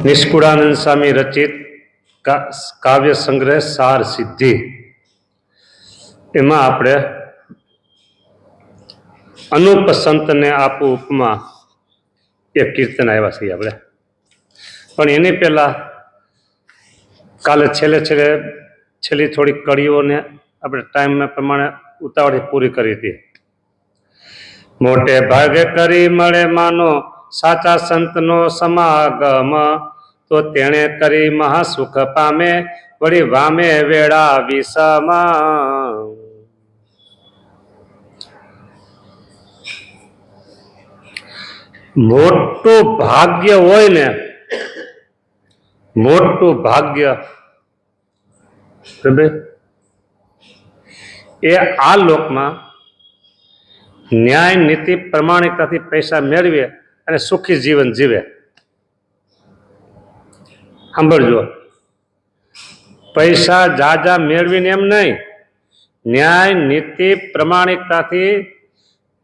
નિષ્કુળાનંદ સ્વામી રચિત કાવ્ય સંગ્રહ સાર સિદ્ધિ, એમાં આપણે અનુપ સંતને આપું ઉપમા એક કીર્તન આવ્યા છીએ આપણે. પણ એની પહેલા કાલે છેલ્લી થોડી કડીઓને આપણે ટાઈમ પ્રમાણે ઉતાવળી પૂરી કરી હતી. મોટે ભાગે કરી મળે માનો સાચા સંતનો સમાગમ, તો તેણે કરી મહાસુખ પામે વળી વામે વેળા વિષમ. મોટું ભાગ્ય હોય ને, મોટું ભાગ્ય એ આ લોકમાં ન્યાય નીતિ પ્રમાણિકતાથી પૈસા મેળવે અને સુખી જીવન જીવે. સાંભળજો, પૈસા જાજા મેળવીને એમ નહીં, ન્યાય નીતિ પ્રમાણિકતાથી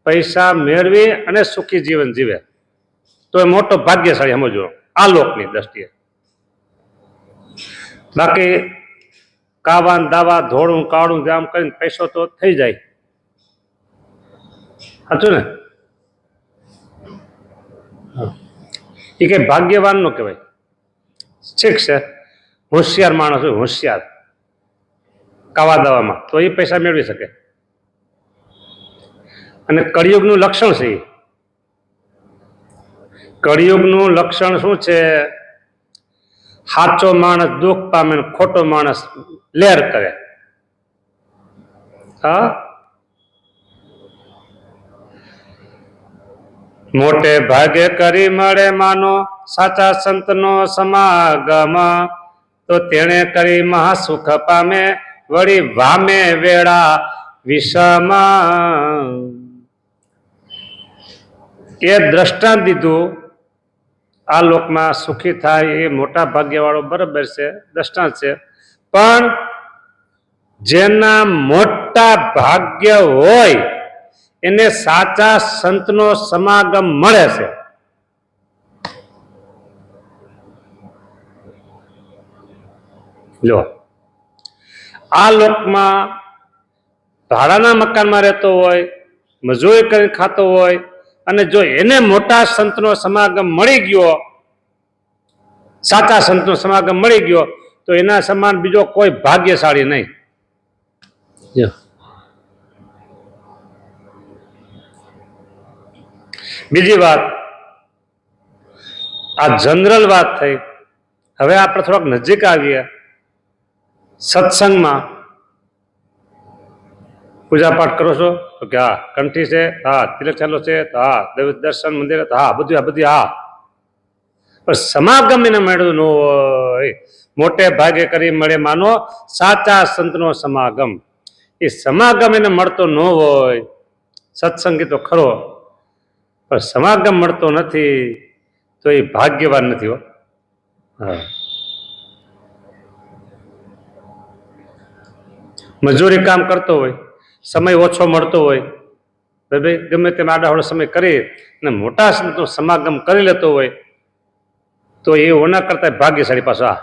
પૈસા મેળવી અને સુખી જીવન જીવે તો એ મોટો ભાગ્યશાળી સમજો આ લોકની દ્રષ્ટિએ. બાકી કાવાન દાવા ધોળું કાળું જામ કરીને પૈસો તો થઈ જાય, સાચું ને? એ કઈ ભાગ્યવાન નો કહેવાય. ઠીક છે, હોશિયાર માણસ હોય, હોશિયાર કાવા દાવામાં, તો એ પૈસા મેળવી શકે. અને કળિયુગનું લક્ષણ છે, કળિયુગનું લક્ષણ શું છે? સાચો માણસ દુઃખ પામે, ખોટો માણસ લેર કરે. હા, મોટે ભાગે કરી મળે માનો સાચા સંતનો સમાગમ, તો તેણે કરી મહાસુખ પામે વળી વામે વેળા વિષમ. એ દ્રષ્ટાંત દીધું, આ લોકમાં સુખી થાય એ મોટા ભાગ્યવાળો, બરાબર છે, દ્રષ્ટાંત છે. પણ જેના મોટા ભાગ્ય હોય એને સાચા સંતનો સમાગમ મળે છે. જો આ લોકમાં ભાડાના મકાનમાં રહેતો હોય, મજૂરી કરીને ખાતો હોય, અને જો એને મોટા સંતનો સમાગમ મળી ગયો, સાચા સંતનો સમાગમ મળી ગયો, તો એના સમાન બીજો કોઈ ભાગ્યશાળી નહીં. બીજી વાત, આ જનરલ વાત થઈ. હવે આપણે થોડાક નજીક આવીએ. સત્સંગમાં પૂજા પાઠ કરો છો તો કે હા, કંઠી છે, હા, તિલક ચાલો છે, હા, દર્શન મંદિર, હા, બધું આ બધી, હા. પણ સમાગમ એને મળ્યું ન હોય. મોટે ભાગે કરી મળે માનો સાચા સંતનો સમાગમ. એ સમાગમ એને મળતો ન હોય. સત્સંગી તો ખરો, પણ સમાગમ મળતો નથી તો એ ભાગ્યવાન નથી. હો, હા. મજૂરી કામ કરતો હોય, સમય ઓછો મળતો હોય, ભાઈ ગમે તેમ આડાહડો સમય કરી અને મોટા સંતનો સમાગમ કરી લેતો હોય, તો એ ઓના કરતા ભાગ્યશાળી પાછો. આ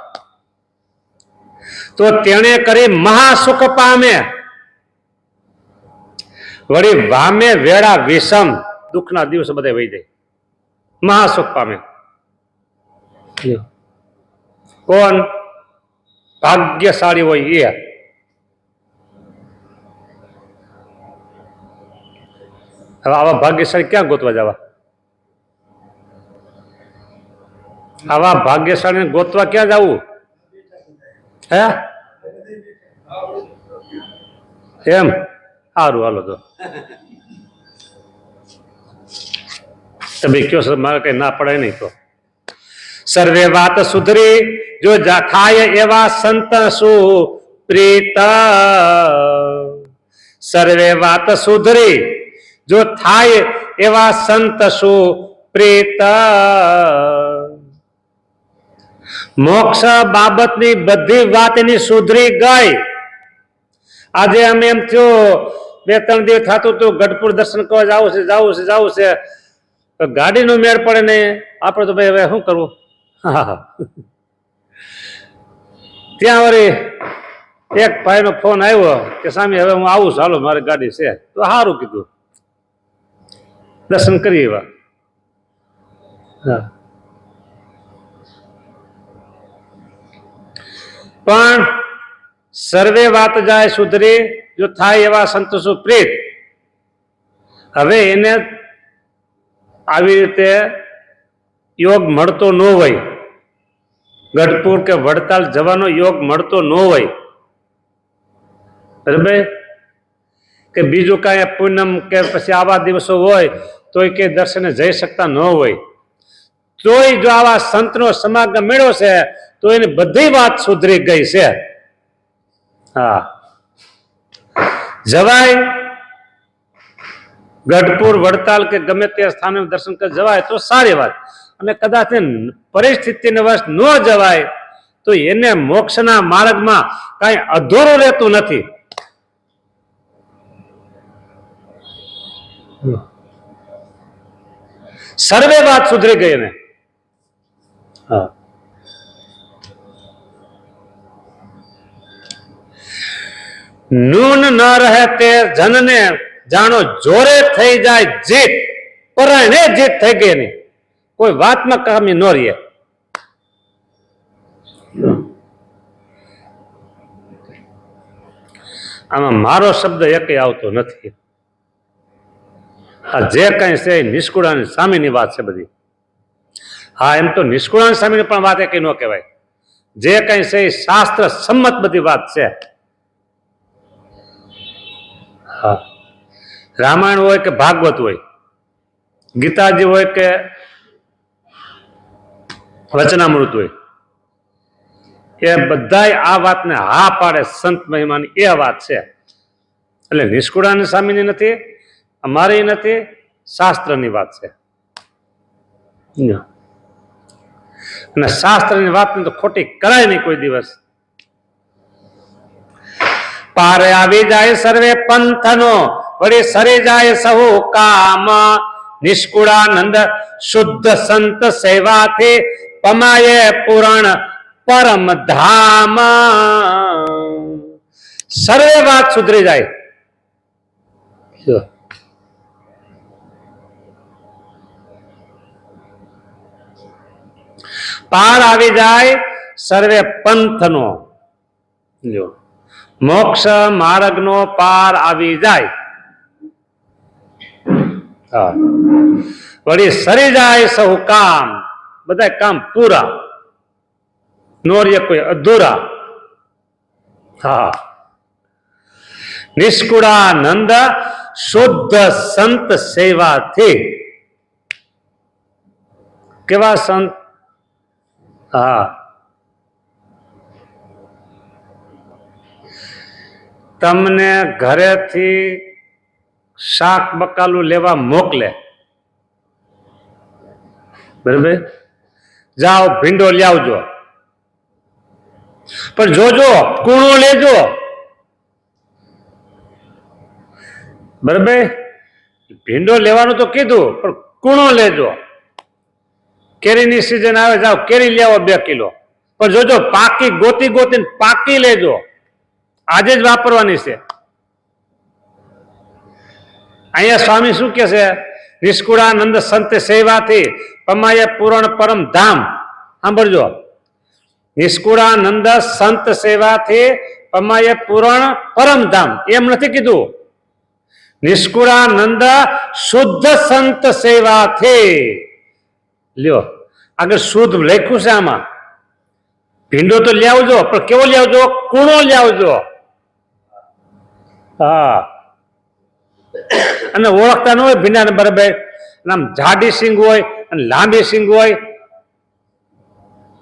તો તેણે કરી મહાસુખ પામે વળી વામે વેળા વિષમ. દુઃખના દિવસો બધા વહી જાય, મહાસુખ પામે. કોણ ભાગ્યશાળી હોય એ. હવે આવા ભાગ્યશાળી ક્યાં ગોતવા જવા? આવા ભાગ્યશાળી ગોતવા ક્યાં જવું? હે, એમ? સારું, હાલો તો તમે કયો સર, મારે કઈ ના પડે નહીં. તો સર્વે વાત સુધરી જો થાય એવા સંત સુપ્રીત. સર્વે વાત સુધરી જો થાય એવા સંત સુપ્રીત. મોક્ષ બાબતની બધી વાત એની સુધરી ગઈ. આજે અમે એમ થયો 2-3 દિવસ થતું હતું, ગઢપુર દર્શન કરવા જવું છે, ગાડીનો મેળ પડે ને આપણે તો ભાઈ હવે શું કરવું? હા. ત્યાં વળી એક ભાઈનો ફોન આવ્યો કે સ્વામી હવે હું આવું છું, હાલો મારી ગાડી છે. તો સારું કીધું, દર્શન કરી એવા. પણ સર્વે વાત જાય સુધરી જો થાય એવા સંતોષો પ્રીત. હવે એને આવી રીતે યોગ મળતો ન હોય, ગઢપુર કે વડતાલ જવાનો યોગ મળતો ન હોય, બરાબર, કે બીજું કાંઈ પૂનમ કે પછી આવા દિવસો હોય તોય કે દર્શને જઈ શકતા ન હોય, તોય જો આવા સંતનો સમાગમ મેળ્યો છે તો એની બધી વાત સુધરી ગઈ છે. હા, જવાય ગઢપુર વડતાલ કે ગમે તે સ્થાને દર્શન કરી જવાય તો સારી વાત. અને કદાચ પરિસ્થિતિને વશ ન જવાય તો એને મોક્ષના માર્ગમાં કાંઈ અધૂરું રહેતું નથી. સર્વે વાત સુધરી ગઈ ને. નૂન ન રહે તે જનને જાણો જોરે થઈ જાય જીત, પરણે જીત થઈ ગઈ નહીં, કોઈ વાતમાં કામી ન રહીએ. આમાં મારો શબ્દ એકય આવતો નથી. આ જે કઈ છે નિષ્કુળાની સ્વામીની વાત છે બધી. હા, એમ તો નિષ્કુળાની સ્વામીની પણ વાત એકય ન કહેવાય. જે કઈ છે એ શાસ્ત્ર સંમત બધી વાત છે. હા, રામાયણ હોય કે ભાગવત હોય, ગીતાજી હોય કે વચનામૃત હોય, એ બધાય આ વાતને હા પાડે સંત મહિમાની એ વાત છે. એટલે નિષ્કુળાની સ્વામીની નથી, અમારી નથી, શાસ્ત્રની વાત છે. અને શાસ્ત્રની વાતને તો ખોટી કરાય નહીં કોઈ દિવસ. પારે આવી જાય સર્વે પંથનો, વળી સરી જાય સહુ કામ, નિષ્કુળાનંદ શુદ્ધ સંત સેવાથી પમાયે પુરાણ પરમ ધામ. સર્વે વાત સુધરી જાય. પાર આવી જાય સર્વે પંથનો, જો મોક્ષ માર્ગનો પાર આવી જાય. વળી સરી જાય સહુ કામ, બધા કામ પૂરા, નોર્ય કોઈ અધૂરા. હા, નિષ્કુળાનંદ શુદ્ધ સંત સેવાથી. કેવા સંત? હા, તમને ઘરેથી શાક બકાલું લેવા મોકલે, બરાબર, જાઓ ભીંડો લઈ આવજો, પણ જોજો કૂણો લેજો, બરાબર. ભીંડો લેવાનું તો કીધું પણ કૂણો લેજો. કેરીની સિઝન આવે, જાઓ કેરી લઈ આવો 2 કિલો, પણ જોજો પાકી ગોતી ગોતીને પાકી લેજો, આજે જ વાપરવાની છે. અહીંયા સ્વામી શું કે છે? નિષ્કુળાનંદ સંત સેવાથી પમાય પૂરણ પરમ ધામ. સાંભળજો, નિષ્કુળાનંદ સંત સેવાથી પમાય પૂરણ પરમ ધામ. એમ નથી કીધું, નિષ્કુળાનંદ શુદ્ધ સંત સેવાથી. લ્યો, આગળ શુદ્ધ લખ્યું છે આમાં. ભીંડો તો લઈ આવજો, પણ કેવો લઈ આવજો? કૂણો લઈ આવજો. હા, અને ઓળખતા ન હોય ભીંડાને, બરાબર, આમ જાડી સિંગ હોય અને લાંબી સિંગ હોય,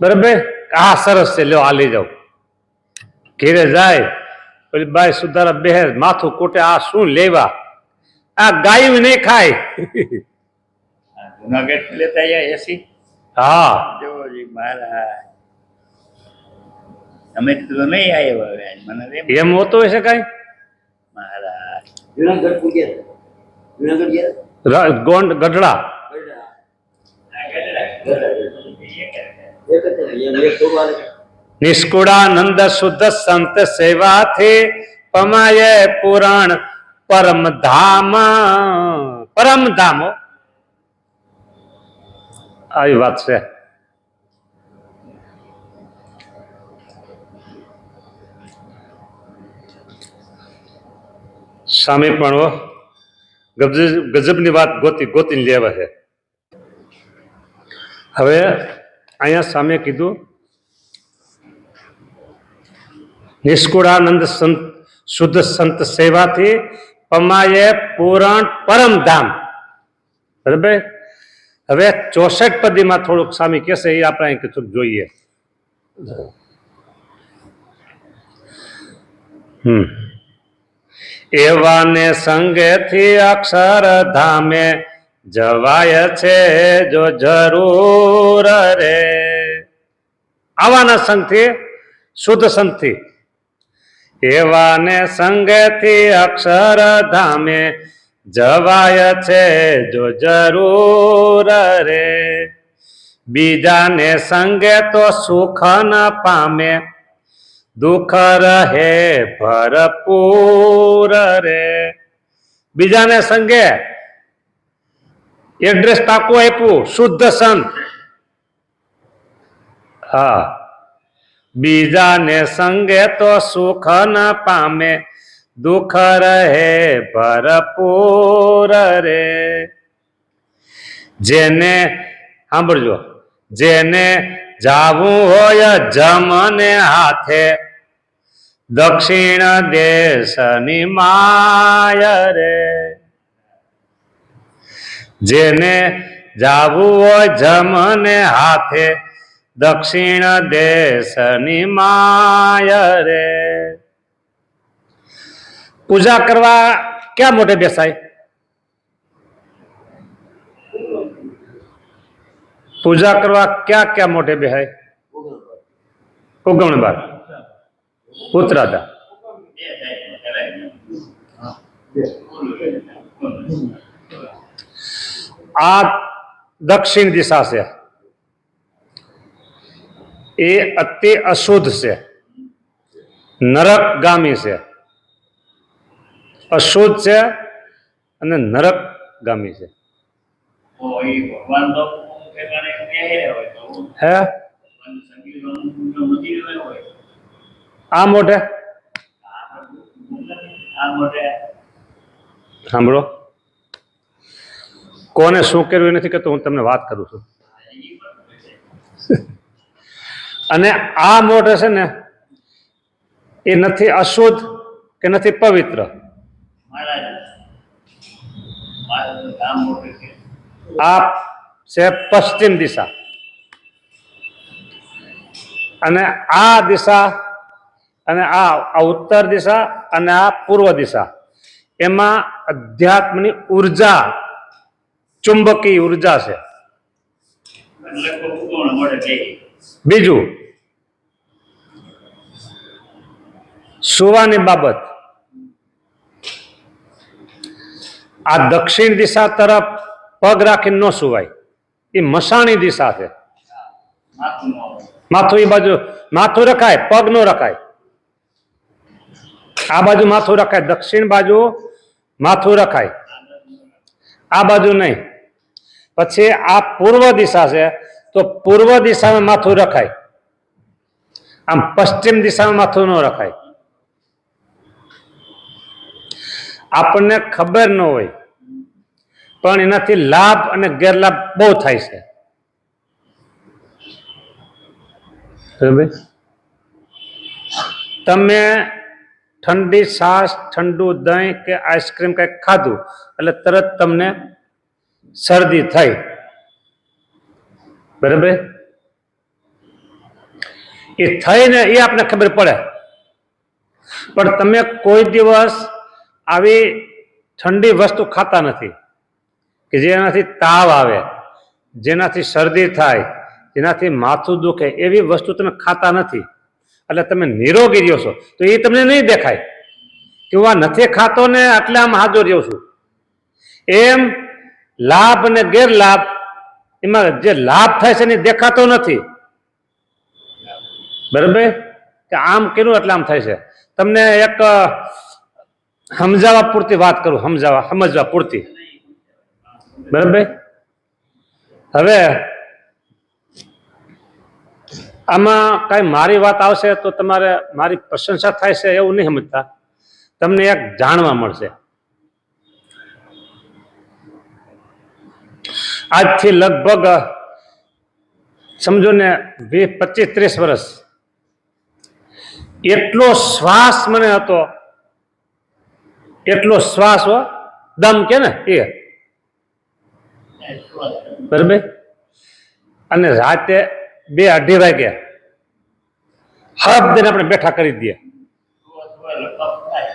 બરાબર. આ સરસ છે, લ્યો આ લઈ જાઓ. ઘેરે જાય પેલી બાઈ સુધારા બેહે, માથું કૂટે, આ શું લેવા? આ ગાયું નહીં ખાય. જુનાગઢ લેતા આવ્યા એસી. હા, જોજી મહારાજ, અમે તો નહીં આવ્યા, મને એમ હોતું હશે કઈ. મહારાજ જુનાગઢ પૂગ્યા, જુનાગઢ ગયા, ગોંડ ગઢડા. એક જ ને, એમ એક થોડું હાલે. નિષ્કુળાનંદ શુદ્ધ સંત સેવાથી પમાયે પુરાણ પરમધામ. પરમધામ હો. આવી વાત છે. સામે પણ હો ગજબની વાત ગોતીને લેવા છે. હવે અહીંયા સામે કીધું નિષ્કુળાનંદ સંત શુદ્ધ સંત સેવાથી પમાયે પુરાણ પરમધામ. બરાબર. હવે 64 પદીમાં થોડુંક સામી કહેશે એ આપણે અહીં થોડુંક જોઈએ. એવાને સંગેથી અક્ષરધામે જવાય છે જો જરૂર રે. આવાના સંગથી શુદ્ધ સંતથી એવાને સંગેથી અક્ષરધામે જવાય છે જો જરૂર રે. બીજાને સંગે તો સુખ ન પામે દુઃખ રહે ભરપૂર રે. બીજાને સંગે એડ્રેસ પાકું આપ્યું શુદ્ધ સંત. હા, બીજાને સંગે તો સુખ ન પામે દુઃખ રહે ભરપૂર રે. જેને સાંભળજો, જેને જાવું હોય જમને હાથે દક્ષિણ દેશની માય રે. જેને જાવું હોય જમને હાથે દક્ષિણ દેશની માય રે. પૂજા કરવા ક્યાં મોઢે બેસાય? પૂજા કરવા ક્યાં મોઢે બેસાય? ઉગમણ બાર, ઉતરાતા. આ દક્ષિણ દિશા છે એ અતિ અશુદ્ધ છે, નરકગામી છે. અશુદ્ધ છે અને નરકગામી છે. હે આ મોઢે સાંભળો, કોને શું કર્યું એ નથી કહેતો, હું તમને વાત કરું છું. અને આ મોઢે છે ને એ નથી અશુદ્ધ કે નથી પવિત્ર. આ છે પશ્ચિમ દિશા અને આ દિશા અને આ ઉત્તર દિશા અને આ પૂર્વ દિશા. એમાં અધ્યાત્મની ઉર્જા, ચુંબકી ઉર્જા છે. બીજું સુવાની બાબત, આ દક્ષિણ દિશા તરફ પગ રાખીને ન સુવાય. એ મસાણી દિશા છે. માથું એ બાજુ માથું રખાય, પગ નો રખાય. આ બાજુ માથું રખાય, દક્ષિણ બાજુ માથું રખાય, આ બાજુ નહીં. પછી આ પૂર્વ દિશા છે તો પૂર્વ દિશામાં માથું રખાય, આમ પશ્ચિમ દિશામાં માથું ન રખાય. આપણને ખબર ન હોય પણ એનાથી લાભ અને ગેરલાભ બહુ થાય છે. તમે ઠંડી છાશ, ઠંડુ દહીં કે આઈસ્ક્રીમ કંઈક ખાધું એટલે તરત તમને શરદી થઈ, બરાબર? એ થઈને એ આપને ખબર પડે. પણ તમે કોઈ દિવસ આવી ઠંડી વસ્તુ ખાતા નથી કે જેનાથી તાવ આવે, જેનાથી શરદી થાય, જેનાથી માથું દુખે, એવી વસ્તુ તમે ખાતા નથી. એટલે તમે નિરોગી રહ્યો છો. તો એ તમને નહીં દેખાય કે હું આ નથી ખાતો ને એટલે આમ હાજર રહ્યો છું. એમ લાભ અને ગેરલાભ, એમાં જે લાભ થાય છે એને દેખાતો નથી બરાબર કે આમ કર્યું એટલે આમ થાય છે. તમને એક સમજાવવા પૂરતી વાત કરું, સમજવા પૂરતી. બરાબર. હવે આમાં કઈ મારી વાત આવશે તો તમારે મારી પ્રશંસા થાય છે એવું નહીં સમજતા, તમને એક જાણવા મળશે. આજથી લગભગ સમજો ને 25-30 વર્ષ એટલો શ્વાસ મને હતો, એટલો શ્વાસ હો, દમ કે ને એ, બરાબર. અને રાતે 2-2:30 વાગે હબ દઈને આપણે બેઠા કરી દઈએ,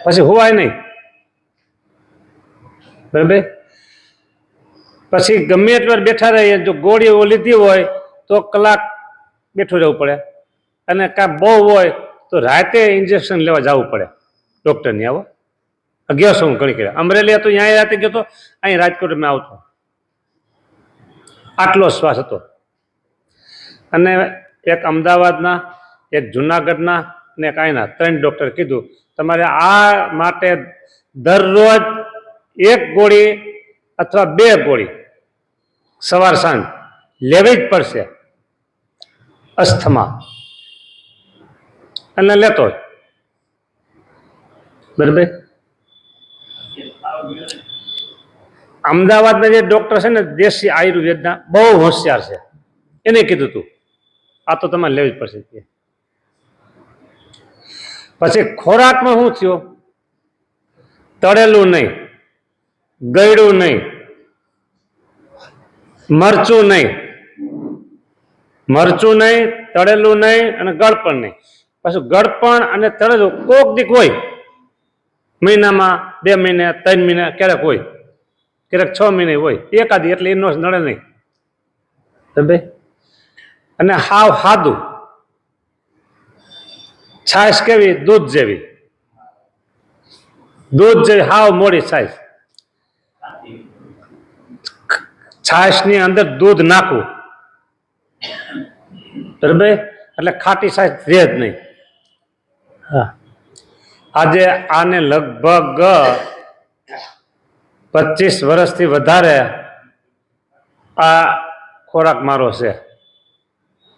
પછી હોવાય નહીં. બરાબર. પછી ગમે એટલી વાર બેઠા રહીએ, જો ગોળીઓ લીધી હોય તો કલાક બેઠું રહેવું પડે, અને કાં બહુ હોય તો રાતે ઇન્જેક્શન લેવા જવું પડે ડૉક્ટરની. આવો 1100 હું ઘણી કર્યા. અમરેલી હતો ત્યાં રાતે ગયો તો, અહીં રાજકોટ મેં આવતો. આટલો શ્વાસ હતો. અને એક અમદાવાદના, એક જુનાગઢના અને એક અહીંના 3 ડૉક્ટર કીધું તમારે આ માટે દરરોજ 1 ગોળી અથવા 2 ગોળી સવાર સાંજ લેવી જ પડશે અસ્થમા, અને લેતો જ. બરાબર. અમદાવાદના જે ડૉક્ટર છે ને દેશી આયુર્વેદના, બહુ હોશિયાર છે, એને કીધું તું આ તો તમારે લેવી જ પડશે. પછી ખોરાકમાં શું થયું? તળેલું નહીં, ગળ્યું નહીં, મરચું નહીં, તળેલું નહીં અને ગળપણ નહીં. પાછું ગળપણ અને તળેલું કોક દીક હોય, મહિનામાં 2 મહિને 3 મહિને ક્યારેક હોય, ક્યારેક 6 મહિને હોય, એકાદી, એટલે એનો નડે નહીં. ભાઈ. અને હાવ સાદું, છાશ કેવી? દૂધ જેવી હાવ મોડી છાશ. છાશની અંદર દૂધ નાખવું, બરાબર, એટલે ખાટી છાશ રહે જ નહીં. હા. આજે આને લગભગ 25 વર્ષથી વધારે આ ખોરાક મારો છે.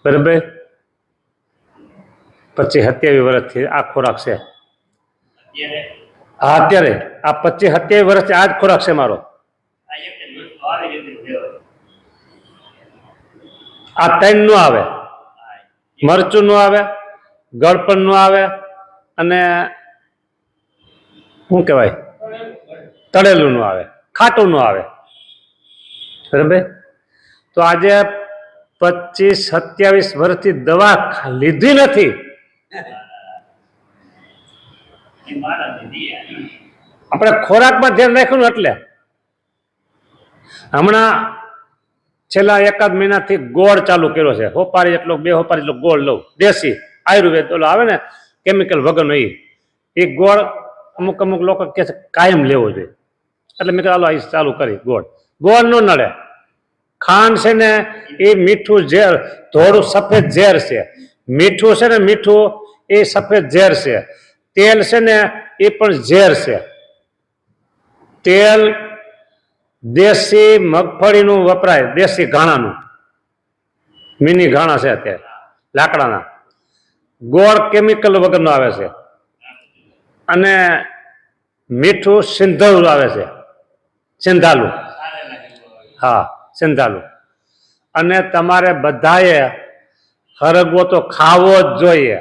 બરાબર. 25-27 વર્ષથી આ ખોરાક છે. હા, અત્યારે આ 25-27 વર્ષથી આ જ ખોરાક છે મારો. આ 3 નો આવે, મરચું નો આવે, ગળપણ નો આવે, અને શું કહેવાય, તળેલું નો આવે, ખાટું નો આવે. બરાબર. તો આજે 25-27 વર્ષથી દવા લીધી નથી. આપણે ખોરાકમાં ધ્યાન રાખ્યું એટલે હમણાં છેલ્લા 1 મહિનાથી ગોળ ચાલુ કર્યો છે. હોપારી એટલો, 2 હોપારી એટલો ગોળ લઉં, દેશી આયુર્વેદ ઓલો આવે ને કેમિકલ વગરનો, એ ગોળ અમુક લોકો કહે છે કાયમ લેવો જોઈએ. એટલે મેં કહ્યું હાલો ચાલુ કરી. ગોળ ન નડે. ખાંડ છે ને એ મીઠું ઝેર, થોડું સફેદ ઝેર છે. મીઠું છે ને, મીઠું એ સફેદ ઝેર છે. તેલ છે ને એ પણ ઝેર છે. તેલ દેશી મગફળીનું વપરાય, દેશી ઘાણાનું, મિની ઘાણા છે અત્યારે લાકડાના. ગોળ કેમિકલ વગરનો આવે છે, અને મીઠું સિંધવનું આવે છે, સિંધાલું. હા, સિંધાલું. અને તમારે બધાએ હરગવો તો ખાવો જ જોઈએ.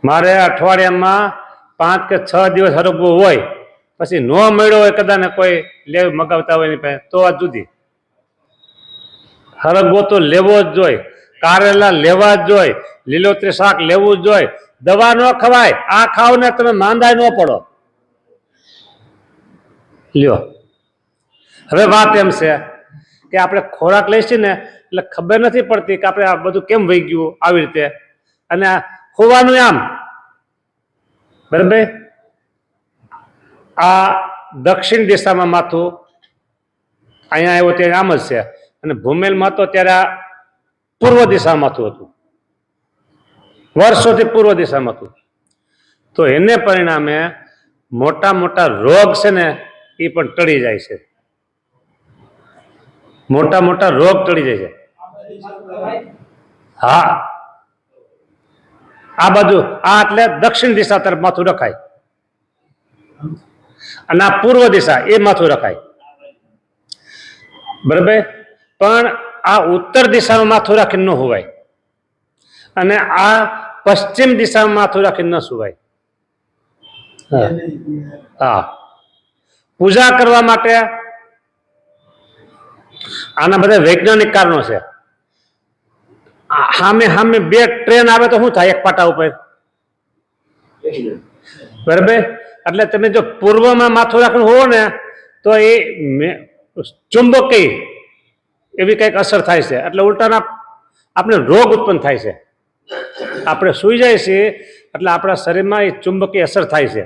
મારે અઠવાડિયામાં 5 કે 6 દિવસ હરગવો હોય, પછી ન મળ્યો હોય કદાચ કોઈ મગાવતા હોય એની પાસે, તો આ જુદી. હરગવો તો લેવો જ જોઈએ, કારેલા લેવા જ જોઈએ, લીલોતરી શાક લેવું જ જોઈએ. દવા ન ખવાય, આ ખાવ ને તમે માંદા ન પડો. લ્યો. હવે વાત એમ છે કે આપણે ખોરાક લઈશું ને એટલે ખબર નથી પડતી કે આપણે આ બધું કેમ વહી ગયું આવી રીતે, અને હોવાનું આમ. બરાબર. આ દક્ષિણ દિશામાં માથું, અહીંયા આવ્યો ત્યારે આમ જ છે, અને ભૂમેલમાં તો ત્યારે આ પૂર્વ દિશામાં માથું હતું. વર્ષોથી પૂર્વ દિશામાં હતું. તો એને પરિણામે મોટા મોટા રોગ છે ને એ પણ ટળી જાય છે. મોટા મોટા રોગ ટળી જાય છે. હા, આ બાજુ આ એટલે દક્ષિણ દિશા તરફ માથું રખાય અને આ પૂર્વ દિશા એ માથું રખાય. બરાબર. પણ આ ઉત્તર દિશામાં માથું રાખીને ન હોવાય અને આ પશ્ચિમ દિશામાં માથું રાખીને ન સુવાય. હા, પૂજા કરવા માટે આના બધા વૈજ્ઞાનિક કારણો છે. સામે સામે બે ટ્રેન આવે તો શું થાય એક પાટા ઉપર? બરાબર. એટલે તમે જો પૂર્વમાં માથું રાખીને હોવો ને તો એ ચુંબકી એવી કંઈક અસર થાય છે. એટલે ઉલટાના આપણે રોગ ઉત્પન્ન થાય છે. આપણે સૂઈ જાય છે એટલે આપણા શરીરમાં એ ચુંબકી અસર થાય છે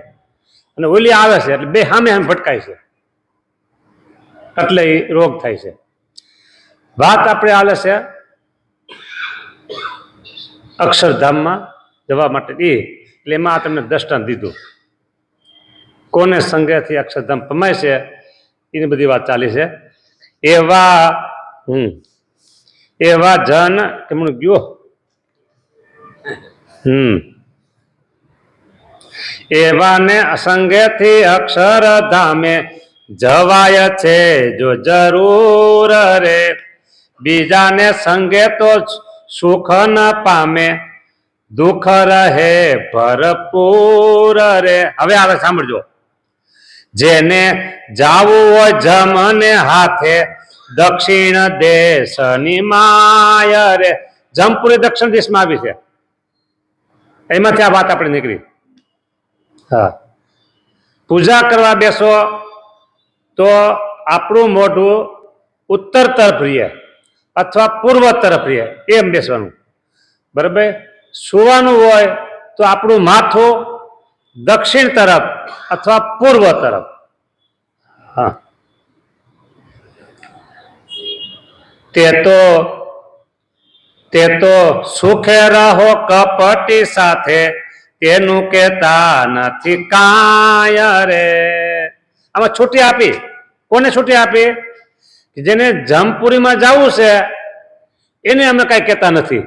અને ઓલી આવે છે એટલે બે સામે સામે ભટકાય છે એટલે એ રોગ થાય છે. વાત આપણે હાલે છે અક્ષરધામમાં જવા માટે એટલે એમાં તમને દ્રષ્ટાંત દીધું. કોને સંગેથી અક્ષરધામ પમાય છે એની બધી વાત ચાલી છે. એવા જન કેમનું ગયો એવાને સંગેથી અક્ષરધામે જવાય છે જો જરૂર રે, બીજાને સંગે તો સુખ ન પામે, દુઃખ રહે ભરપૂર રે. હવે આવે સાંભળજો. જેને જાવું હોય જમને હાથે, દક્ષિણ દેશની માય રે. જમપુરી દક્ષિણ દેશમાં આવી છે, એમાંથી આ વાત આપણે નીકળી. હા, પૂજા કરવા બેસો તો આપણું મોઢું ઉત્તર તરફ રહીએ અથવા પૂર્વ તરફ રહીએ એમ બેસવાનું. બરાબર. સુવાનું હોય તો આપણું માથું દક્ષિણ તરફ અથવા પૂર્વ તરફ. હા, તે તો સુખે રહો કપટી સાથે, તેનું કેતા નથી કાય રે. આમાં છૂટી આપી. કોને છૂટી આપી? જેને જમપુરીમાં જવું છે એને અમે કઈ કહેતા નથી,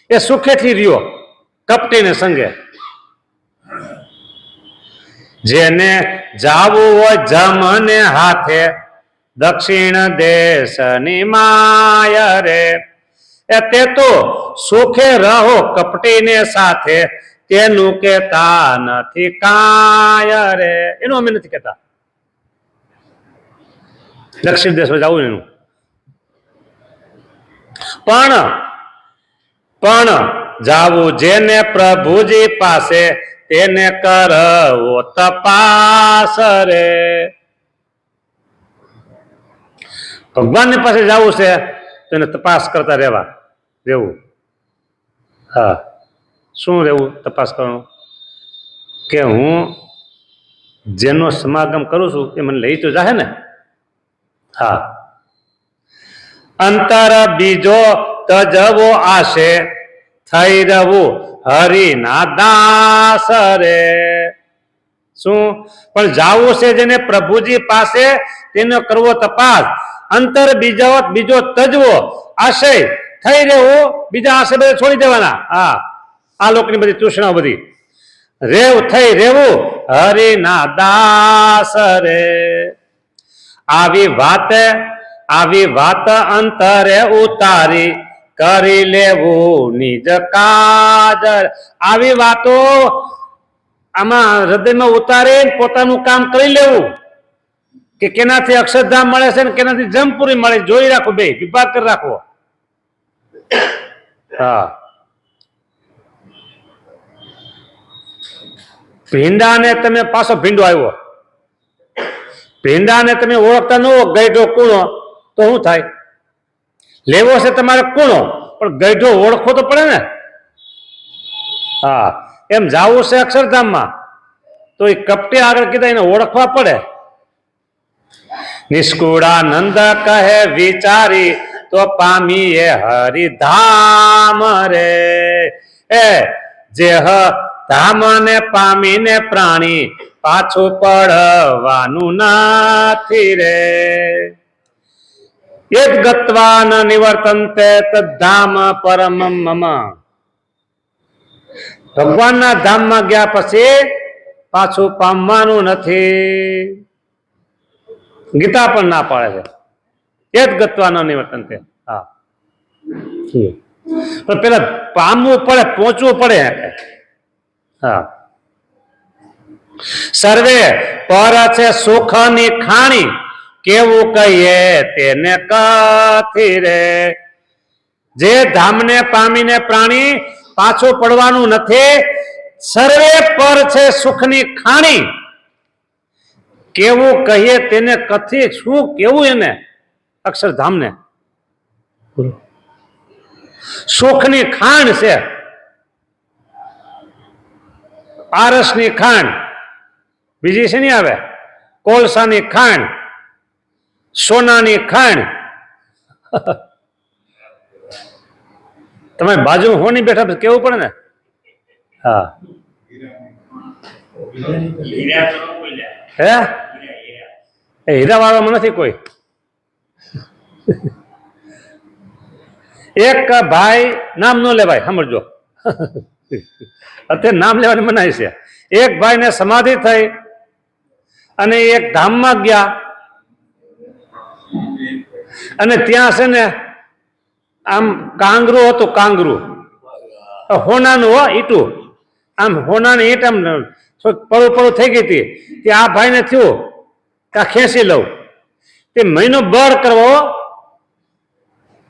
એ સુખેથી રહ્યો કપટીને સંગે. જેને જાવું હોય જમને હાથે, દક્ષિણ દેશની માય રે. તે તો સુખે રહો કપટીને સાથે, તેનું કેતા નથી કાય રે. એનું અમે નથી કહેતા. દક્ષિણ દેશમાં જવું એનું પણ જાવું જેને પ્રભુજી પાસે, તેને કરવો તપાસ રે. ભગવાનની પાસે જવું છે તો એને તપાસ કરતા રહેવું. હા, શું રહેવું? તપાસ કરવાનું કે હું જેનો સમાગમ કરું છું એ મને લઈ તો જાહે ને. હા, અંતર બીજો તજવો આશે, થઈ રહું હરિના દાસ રે. શું? પણ જાવું છે જેને પ્રભુજી પાસે, તેનો કરવો તપાસ. અંતર બીજો તજવો આશય, થઈ રહેવું બીજા આશય બધા છોડી દેવાના. હા, આ લોકોની બધી તૃષ્ણા બધી થઈ રહેવું હરિના દાસ રે. આવી વાત અંતરે ઉતારી, કરી લેવું નિજ કાજ. આવી વાતો આમાં હૃદયમાં ઉતારી પોતાનું કામ કરી લેવું કે કેનાથી અક્ષરધામ મળે છે ને કેનાથી જમપુરી મળે, જોઈ રાખો, બે વિભાગ કરી રાખો. હા, ભીંડાને તમે પાછો ભીંડો આવ્યો, ભીંડાને તમે ઓળખતા ન હો ગઈઢો કૂણો તો શું થાય? લેવો છે તમારે કૂણો પણ ગઈઢો ઓળખવો તો પડે ને. હા, એમ જાવું છે અક્ષરધામમાં તો એ કપટી આગળ કીધા એને ઓળખવા પડે. નિષ્કુળાનંદ કહે વિચારી, તો પામીએ હરિધામ રે. જેહ ધામને પામીને પ્રાણી પાછું પડવાનું નથી રે. યદ ગત્વા ન નિવર્તન્તે તદ્ધામ પરમ મમ. ભગવાનના ધામમાં ગયા પછી પાછું પામવાનું નથી. ગીતા પણ ના પાડે છે. યદ ગત્વા ન નિવર્તન્તે. હા, પણ પેલા પામવું પડે, પહોંચવું પડે. હા, સર્વે પર છે સુખની ખાણી, કેવું કહીએ તેને કથી રે. જે ધામને પામીને પ્રાણી પાછું પડવાનું નથી, સર્વે પર છે સુખની ખાણી, કેવું કહીએ તેને કથી. શું કેવું એને? અક્ષરધામને સુખની ખાણ છે. પારસની ખાણ, બીજી છે નહીં આવે, કોલસાની ખાણ, સોનાની ખાણ. તમે બાજુ હોની બેઠા પછી કેવું પડે ને. હા, હીરા તો ન બોલ્યા. હે એ હીરા વાળામાં નથી કોઈ. એક ભાઈ, નામ ન લેવાય, સમજો. અત્યારે નામ લેવાની મનાય છે. એક ભાઈને સમાધિ થઈ અને એક ધામમાં ગયા અને ત્યાં છે ને આમ કાંગરું હતું, કાંગરું હોનાનું હો, ઈટું આમ હોનાની ઈટ આમ પડું પડું થઈ ગઈ હતી. તે આ ભાઈને થયું કે આ ખેંચી લઉં. તે મહિનો બળ કરવો.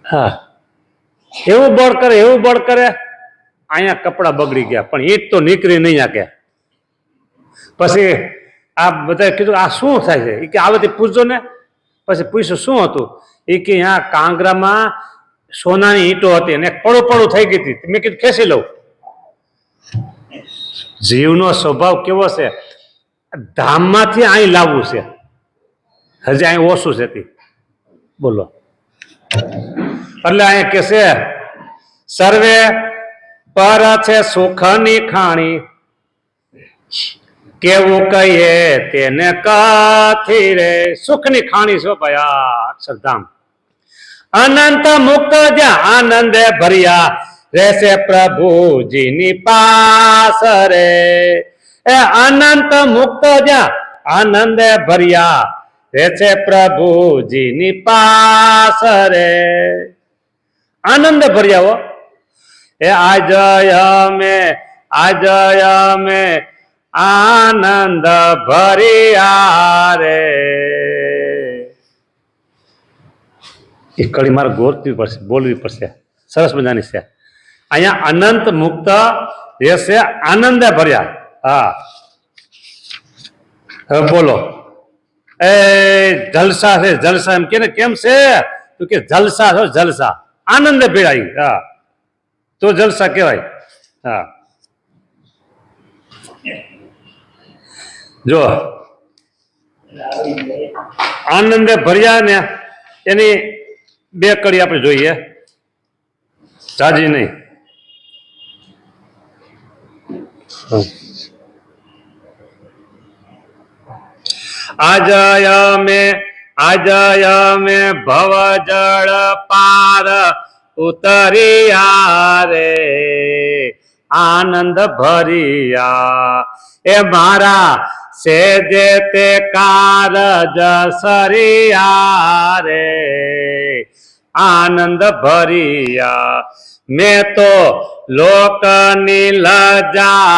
હા, એવું બળ કરે, એવું બળ કરે, અહીંયા કપડા બગડી ગયા, પણ ઈટ તો નીકળી નહીં આકે. પછી આ બધા કીધું આ શું થાય છે? એ કે આવેથી પૂછજો ને. પછી પૂછ્યું શું હતું? એ કે અહીંયા કાંગરામાં સોનાની ઈંટો હતી અને પડું પડું થઈ ગઈ હતી. મેં કીધું ખેંચી લઉં. જીવનો સ્વભાવ કેવો છે? ધામમાંથી અહીં લાવવું છે, હજી અહીં ઓછું છે. બોલો. એટલે અહીંયા કે છે સર્વે પર છે સુખની ખાણી, કેવું કહીએ તેને કથી રે. સુખની ખાણી છો ભાઈ આ અક્ષરધામ. અનંત મુક્ત જ્યાં આનંદે ભર્યા રહેશે પ્રભુજીની પાસ રે. એ અનંત મુક્ત જ્યાં આનંદે ભર્યા રહેશે પ્રભુજીની પાસ રે. આનંદ ભર્યા હો. એ આજય મેં આનંદ ભર્યા રે. એ કડી મારે ગોતવી પડશે, બોલવી પડશે. સરસ મજાની છે. અહીંયા અનંત મુક્ત રહેશે આનંદે ભર્યા. હા, હવે બોલો. એ જલસા છે, જલસા એમ કે કેમ છે? તો કે જલસા છો, જલસા આનંદે ભેળાઈ. હા, તો જલસા કહેવાય. હા, જો આનંદે ભર્યા ને એની બે કડી આપણે જોઈએ, જાજી નહીં. આજય મેં ભવ જળ પાર ઉતરિયા રે. આનંદ ભરિયા એ મારા સેજે તે કારજ સરિયા રે. આનંદ ભરિયા મેં તો લોકની લજા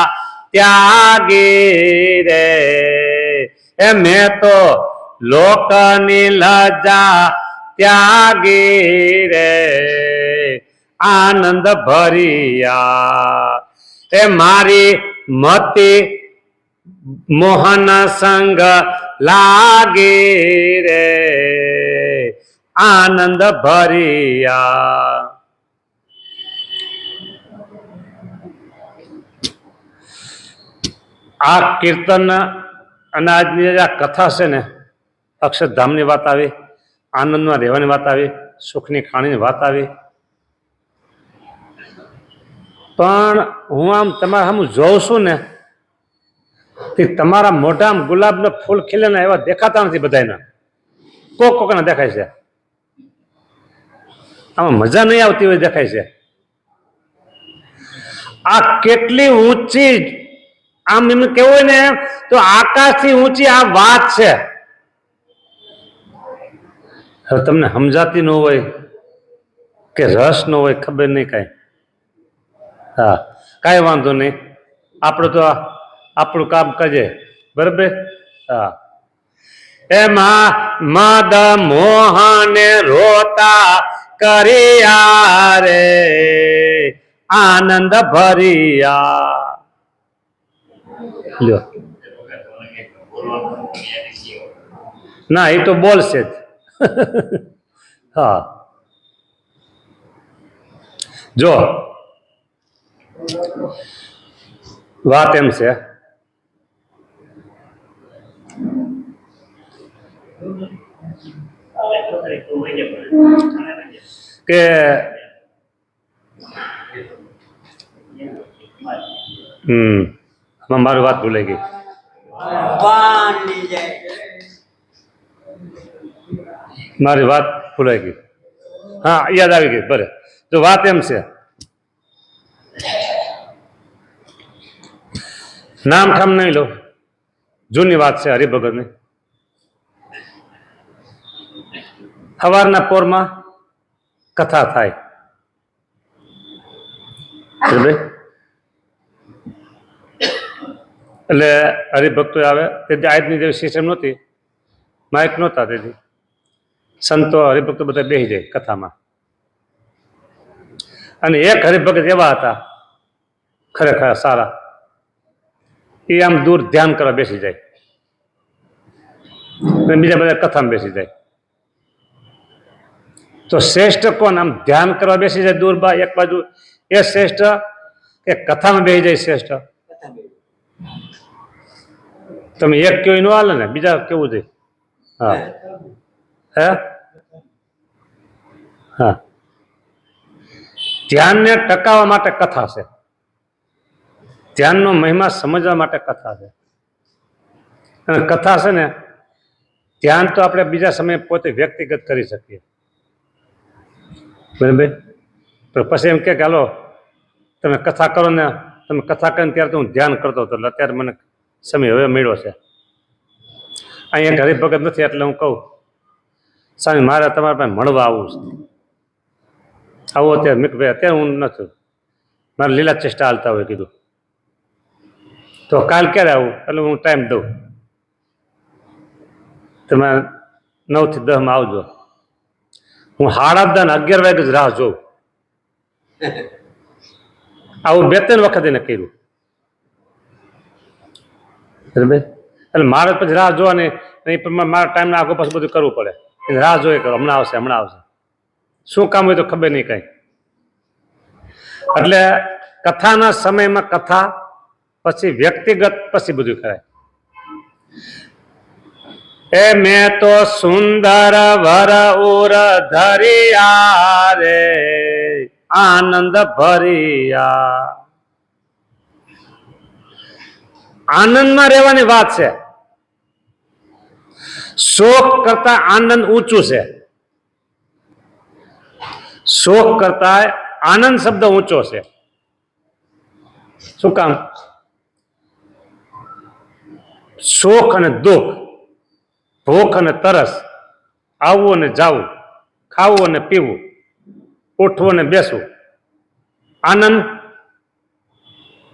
ત્યાગી રે. એ મેં તો લોકની લજા ત્યાગી રે. આનંદ ભરિયા એ મારી મતિ મોહન સંગ લાગી રે. આનંદ ભરિયા. આ કીર્તન અને આજની આ કથા છે ને, અક્ષરધામની વાત આવી, આનંદમાં રહેવાની વાત આવી, સુખની ખાણીની વાત આવી. પણ હું આમ તમારા સામે જોઉં છું ને તે તમારા મોઢામાં ગુલાબના ફૂલ ખીલે ને એવા દેખાતા નથી બધાના, કોકના દેખાય છે. આમાં મજા નહીં આવતી હોય દેખાય છે. આ કેટલી ઊંચી, આમ એમ કેવું હોય ને તો આકાશથી ઊંચી આ વાત છે. હવે તમને સમજાતી ન હોય કે રસ ન હોય, ખબર નહીં કાંઈ. હા, કાંઈ વાંધો નહીં, આપણે તો આપણું કામ કરજે, બરાબર. હા, એમાં મદ મોહને રોતા કર્યા રે આનંદ ભરિયા. લ્યો, ના એ તો બોલશે જ. હા, જો વાત એમ છે કે આમાં મારી વાત ભૂલાઈ ગઈ. મારી વાત ભૂલાઈ ગઈ. હા, યાદ આવી ગઈ. બરે, જો વાત એમ છે, નામ ઠામ નહીં લો, જૂની વાત છે હરિભગતની. સવારના પોરમાં કથા થાય, એટલે હરિભક્તો આવે. તેથી આજની જેવી સિસ્ટમ નહોતી, માઇક નહોતા, તેથી સંતો હરિભક્તો બધા બેસી જાય કથામાં. અને એક હરિભગત એવા હતા ખરેખર સારા, એ આમ દૂર ધ્યાન કરવા બેસી જાય અને બીજા બધા કથામાં બેસી જાય. તો શ્રેષ્ઠ કોણ? આમ ધ્યાન કરવા બેસી જાય દૂર બા એક બાજુ એ શ્રેષ્ઠ કે કથામાં બેસી જાય શ્રેષ્ઠ? તમે એક કેવું ન હાલે ને, બીજા કેવું છે. હા, હે, હા, ધ્યાનને ટકાવવા માટે કથા છે, ધ્યાનનો મહિમા સમજવા માટે કથા છે. અને કથા છે ને, ધ્યાન તો આપણે બીજા સમયે પોતે વ્યક્તિગત કરી શકીએ, બરાબર. તો પછી એમ કે હાલો તમે કથા કરો ને, તમે કથા કરીને ત્યારે તો હું ધ્યાન કરતો હતો, એટલે અત્યારે મને સમય હવે મળ્યો છે. અહીંયા હરિભગત નથી એટલે હું કહું, સ્વામી મારે તમારા પાસે મળવા આવવું છે. આવો અત્યારે મેં ભાઈ અત્યારે હું નથી, મારે લીલા ચેષ્ટા હાલતા હોય. કીધું તો કાલ ક્યારે આવું? એટલે હું ટાઈમ દઉં, તમે 9 થી 10 આવજો. હું 10:30 11 વાગે જ રાહ જોઉં. આવું 2-3 વખત એને કર્યું, બરાબર. એટલે મારે પછી રાહ જોવાની, એ પ્રમાણે મારા ટાઈમના આગળ પાછું બધું કરવું પડે. એટલે રાહ જોઈએ કરો, હમણાં આવશે હમણાં આવશે. શું કામ હોય તો ખબર નહીં કાંઈ. એટલે કથાના સમયમાં કથા, પછી વ્યક્તિગત, પછી બધું કરાય. એ મેં તો સુંદર વર ઉર ધરિયા રે આનંદ ભરિયા. આનંદમાં રહેવાની વાત છે. શોક કરતા આનંદ ઊંચું છે. શોક કરતા આનંદ શબ્દ ઊંચો છે. શું કામ? શોક અને દુઃખ, ભૂખ અને તરસ, આવવું અને જાવું, ખાવું અને પીવું, ઉઠવું અને બેસવું, આનંદ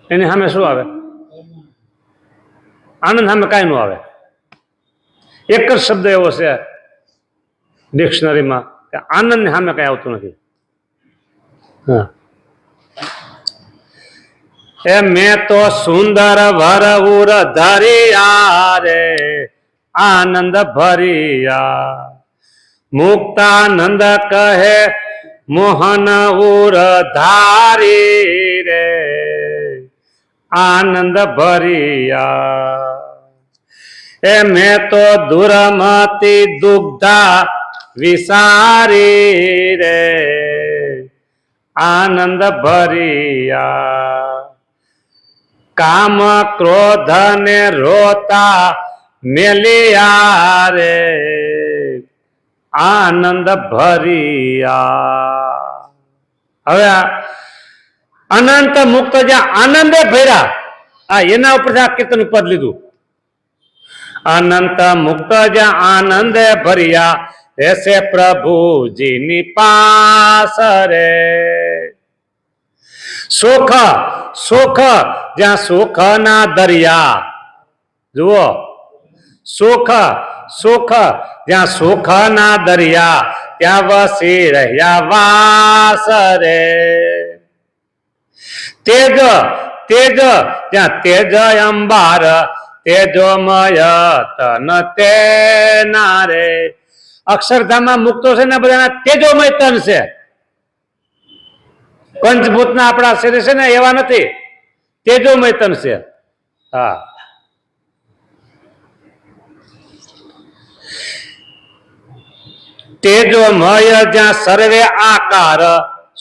એની સામે શું આવે? આનંદ સામે કાંઈ ન આવે. એક જ શબ્દ એવો છે ડિક્શનરીમાં કે આનંદની સામે કાંઈ આવતું નથી. હા, એ મેં તો સુંદર વર ઉર ધરિયા રે આનંદ ભરિયા. મુક્તાનંદ કહે મોહન ઉર ધારી રે આનંદ ભરિયા. એ મેં તો દુરમતી દુગ્ધા વિસારી રે આનંદ ભરિયા કામ ક્રોધ ને રોતા મેલિયા રે આનંદ ભરિયા. હવે અનંત મુક્ત જ્યાં આનંદે ભર્યા એના ઉપર આ કીર્તન પદ લીધું. અનંત મુક્ત જ્યાં આનંદે ભર્યા રહેશે પ્રભુજીની પાસ રે. સુખ સુખ જ્યાં સુખ ના દરિયા જુઓ સુખ સુખ જ્યાં સુખ ના દરિયા ત્યાં વસી રહ્યા વાસ રે. તેજ તેજ ત્યાં તેજ અંબાર તેજોમય તન તેના રે. અક્ષરધામમાં મુક્તો છે ને બધાના તેજોમય તન છે. પંચભૂતના આપણા શરીર છે ને એવા નથી, તેજોમય તન છે. હા, તેજોમય જ્યાં સર્વે આકાર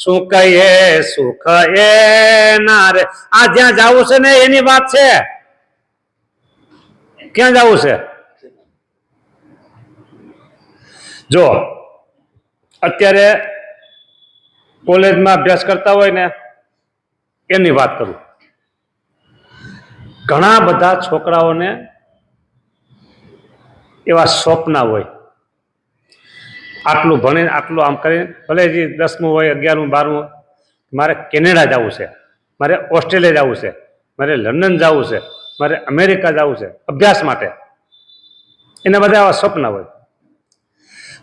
શું કહીએ સુખ એ ના રે. આ જ્યાં જવું છે ને એની વાત છે. ક્યાં જવું છે? જો અત્યારે કોલેજમાં અભ્યાસ કરતા હોય ને એની વાત કરું. ઘણા બધા છોકરાઓને એવા સ્વપ્ના હોય, આટલું ભણીને આટલું આમ કરીને, ભલે જે 10મું હોય 11મું 12મું, મારે કેનેડા જવું છે, મારે ઓસ્ટ્રેલિયા જવું છે, મારે લંડન જવું છે, મારે અમેરિકા જવું છે અભ્યાસ માટે. એના બધા આવા સ્વપ્ન હોય.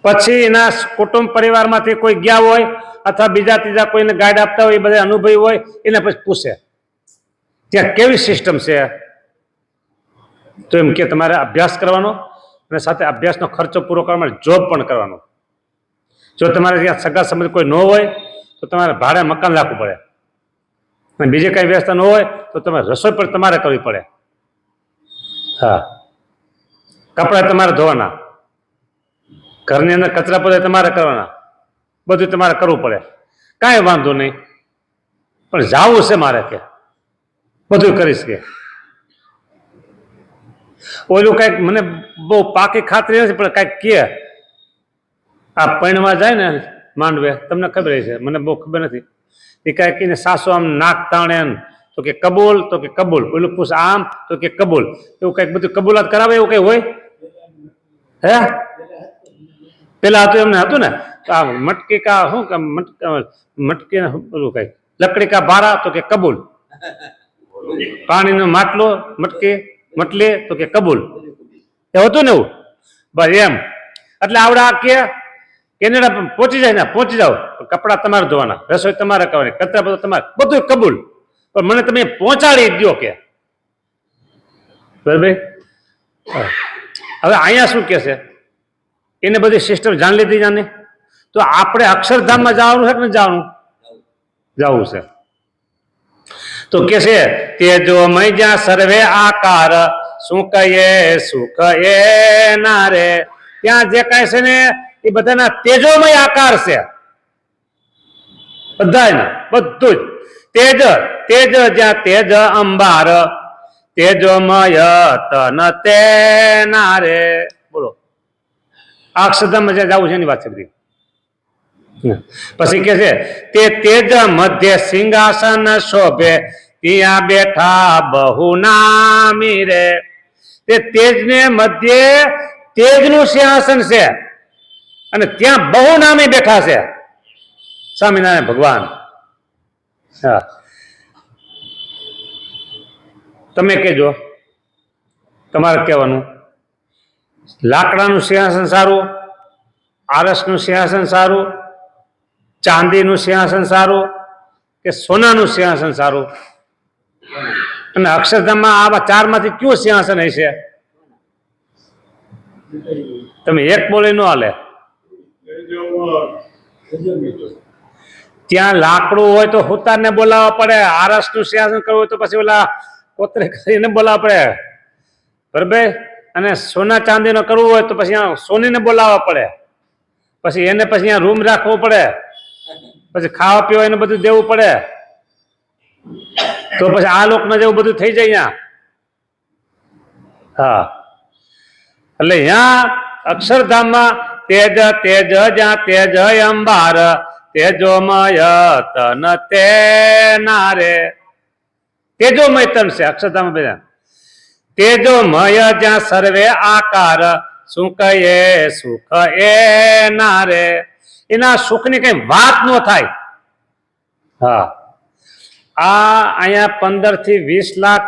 પછી એના કુટુંબ પરિવારમાંથી કોઈ ગયા હોય અથવા બીજા ત્રીજા કોઈને ગાઈડ આપતા હોય, એ બધા અનુભવી હોય, એને પછી પૂછે ત્યાં કેવી સિસ્ટમ છે. તો એમ કે તમારે અભ્યાસ કરવાનો અને સાથે અભ્યાસનો ખર્ચો પૂરો કરવા માટે જોબ પણ કરવાનો. જો તમારે ત્યાં સગા સંબંધ કોઈ ન હોય તો તમારે ભાડે મકાન રાખવું પડે, અને બીજી કઈ વ્યવસ્થા ન હોય તો તમારે રસોઈ પણ તમારે કરવી પડે. હા, કપડા તમારે ધોવાના, ઘરની અંદર કચરા પોતા તમારે કરવાના, બધું તમારે કરવું પડે. કાંઈ વાંધો નહીં, પણ જાવું છે મારે કે બધું કરીશ કે. ઓલું કંઈક મને બહુ પાકી ખાતરી નથી, પણ કાંઈક કે આ પૈણમાં જાય ને માંડવે, તમને ખબર છે, મને બહુ ખબર નથી. એ કાંઈક એને સાસુ આમ નાક તાણે તો કે કબૂલ, તો કે કબૂલ. ઓલું પૂછ આમ તો કે કબૂલ. એવું કંઈક બધું કબૂલાત કરાવે એવું કંઈ હોય? હે, પેલા હતું એમને હતું ને આ મટકી કા શું કે મટકી ઓલું કઈ લકડી કા બારા તો કે કબૂલ, પાણીનો માટલો મટકી મટલી તો કે કબૂલ. એ હતું ને એવું બસ એમ. એટલે આવડે આ કે કેનેડા પહોંચી જાય ને પહોંચી જાઓ, કપડા તમારે ધોવાના, રસોઈ તમારે કરવાની, કચરા બધું તમારે, બધું કબૂલ, પણ મને તમે પહોંચાડી દો કે. બરાબર. હવે અહીંયા શું કે છે, એને બધી સિસ્ટમ જાણી લીધી જાને. તો આપણે અક્ષરધામમાં જવાનું છે કે નથી જવાનું? જવું છે. તો કે છે તેજોમય જ્યાં સર્વે આકાર શું કહીએ સુખ એ ના રે. ત્યાં જે કાંઈ છે ને એ બધાના તેજોમય આકાર છે, બધાના, બધું જ તેજ. તેજ જ્યાં તેજ અંબાર તેજોમય તન તેના રે. બોલો, આ અક્ષરધામમાં જ્યાં જવું છે એની વાત છે બધી. પછી કે છે તે તેજ મધ્ય સિંહાસન શોભે ત્યાં બેઠા બહુ નામી રે. તે તેજને મધ્યે તેજનું સિંહાસન છે અને ત્યાં બહુ નામી બેઠા છે સ્વામિનારાયણ ભગવાન. હા, તમે કહેજો, તમારે કહેવાનું લાકડાનું સિંહાસન સારું, આરસનું સિંહાસન સારું, ચાંદીનું સિંહાસન સારું કે સોનાનું સિંહાસન સારું? અને અક્ષરધામમાં આવા ચારમાંથી કયું સિંહાસન હશે? તમે એક બોલી ન હાલે. ત્યાં લાકડું હોય તો હુતારને બોલાવવા પડે, આરસનું સિંહાસન કરવું હોય તો પછી ઓલા કોતરે કરીને બોલાવવા પડે, બરાબર. અને સોના ચાંદીનો કરવું હોય તો પછી સોનીને બોલાવવા પડે, પછી એને પછી રૂમ રાખવો પડે. પછી ખાવા પીવા એને બધું દેવું પડે, તો પછી આ લોકના જેવું બધું થઈ જાય અહીંયા. હા, એટલે અહીંયા અક્ષરધામમાં તેજ તેજ જ્યાં તેજ અંબાર તેજોમય તન તે નારે, તેજોમય તન છે અક્ષરધામ બધા. તેજોમય જ્યાં સર્વે આકાર સુખ એ સુખ એ નારે, એના સુખની કઈ વાત ન થાય. હા, આ અહીંયા 15 થી 20 લાખ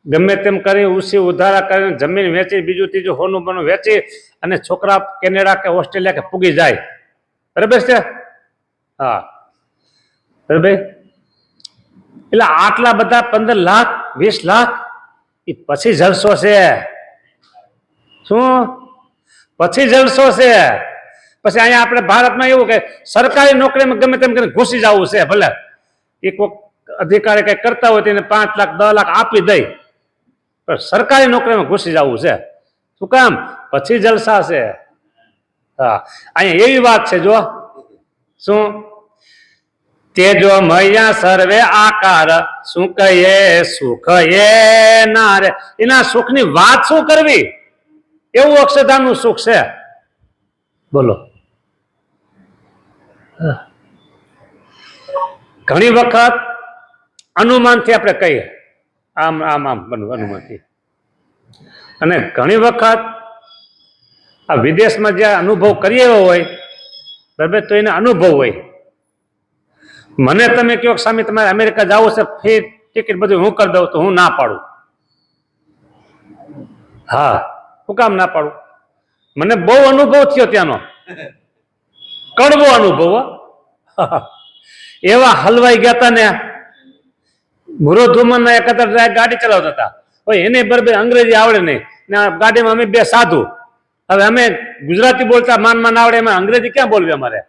ગમે તેમ કરી ઉસી ઉધારા કરીને જમીન વેચી, બીજું ત્રીજું હોનું બનું વેચી અને છોકરા કેનેડા કે ઓસ્ટ્રેલિયા કે પૂગી જાય. બરાબર છે? હા, બરાબર. એટલે આટલા બધા 15 લાખ 20 લાખ એ પછી જલસો છે. શું પછી જલસો છે? પછી અહીંયા આપણે ભારતમાં એવું કે સરકારી નોકરીમાં ગમે તેમ કરીને ઘૂસી જવું છે. ભલે એક અધિકારી કઈ કરતા હોય તેને 5 લાખ 10 લાખ આપી દઈ, પણ સરકારી નોકરીમાં ઘૂસી જવું છે. શું કામ? પછી જલસા છે. હા, અહીંયા એવી વાત છે. જો શું તેજો મૈયા સર્વે આકાર સુખ એ સુખ એ નારે, એના સુખની વાત શું કરવી? એવું અક્ષરધામનું સુખ છે. બોલો. ઘણી વખત અનુમાનથી આપણે કહીએ આમ આમ આમ અનુમાનથી, અને ઘણી વખત આ વિદેશમાં જે અનુભવ કરીએ હોય, બરાબર, તો એને અનુભવ હોય. મને તમે કહો સામે તમારે અમેરિકા જવું છે, ફી ટિકિટ બધું હું કરી દઉં, તો હું ના પાડું. હા, હું કામ ના પાડું? મને બહુ અનુભવ થયો ત્યાંનો, કડવો અનુભવ. એવા હલવાઈ ગયા હતા ને, મુરોધુમન એકત્ર ગાડી ચલાવતા હતા. હોય એને બરાબર અંગ્રેજી આવડે નહીં ને, ગાડીમાં અમે બે સાધુ. હવે અમે ગુજરાતી બોલતા માન માન આવડે, એમાં અંગ્રેજી ક્યાં બોલવી અમારે?